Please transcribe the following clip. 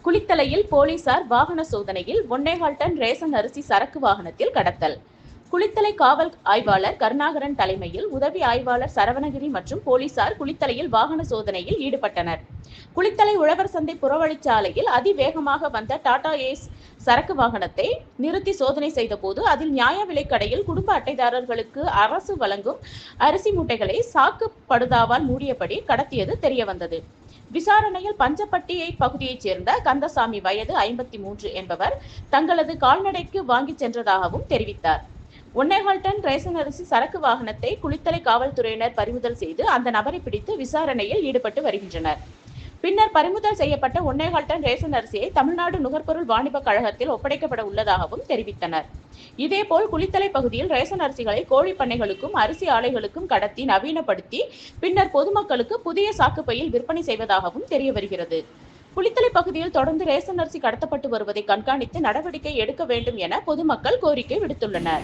குளித்தலையில் போலீசார் வாகன சோதனையில் 1.25 டன் ரேஷன் அரிசி சரக்கு வாகனத்தில் கடத்தல். குளித்தலை காவல் ஆய்வாளர் கருணாகரன் தலைமையில் உதவி ஆய்வாளர் சரவணகிரி மற்றும் போலீசார் குளித்தலையில் வாகன சோதனையில் ஈடுபட்டனர். குளித்தலை உழவர் சந்தை புறவழிச்சாலையில் அதிவேகமாக வந்த டாடா ஏஸ் சரக்கு வாகனத்தை நிறுத்தி சோதனை செய்தபோது அதில் நியாய விலைக்கடையில் குடும்ப அட்டைதாரர்களுக்கு அரசு வழங்கும் அரிசி மூட்டைகளை சாக்கு படுதாவால் மூடியபடி கடத்தியது தெரியவந்தது. விசாரணையில் பஞ்சப்பட்டியை பகுதியைச் சேர்ந்த கந்தசாமி வயது 53 என்பவர் தங்களது கால்நடைக்கு வாங்கிச் சென்றதாகவும் தெரிவித்தார். 1.25 டன் ரேஷன் அரிசி சரக்கு வாகனத்தை குளித்தலை காவல்துறையினர் பறிமுதல் செய்து அந்த நபரை பிடித்து விசாரணையில் ஈடுபட்டு வருகின்றனர். பின்னர் பறிமுதல் செய்யப்பட்ட 1.25 டன் ரேஷன் அரிசியை தமிழ்நாடு நுகர்பொருள் வாணிப கழகத்தில் ஒப்படைக்கப்பட உள்ளதாகவும் தெரிவித்தனர். இதேபோல் குளித்தலை பகுதியில் ரேஷன் அரிசிகளை கோழி பண்ணைகளுக்கும் அரிசி ஆலைகளுக்கும் கடத்தி நவீனப்படுத்தி பின்னர் பொதுமக்களுக்கு புதிய சாக்குப்பையில் விற்பனை செய்வதாகவும் தெரியவருகிறது. குளித்தலை பகுதியில் தொடர்ந்து ரேஷன் அரிசி கடத்தப்பட்டு வருவதை கண்காணித்து நடவடிக்கை எடுக்க வேண்டும் என பொதுமக்கள் கோரிக்கை விடுத்துள்ளனர்.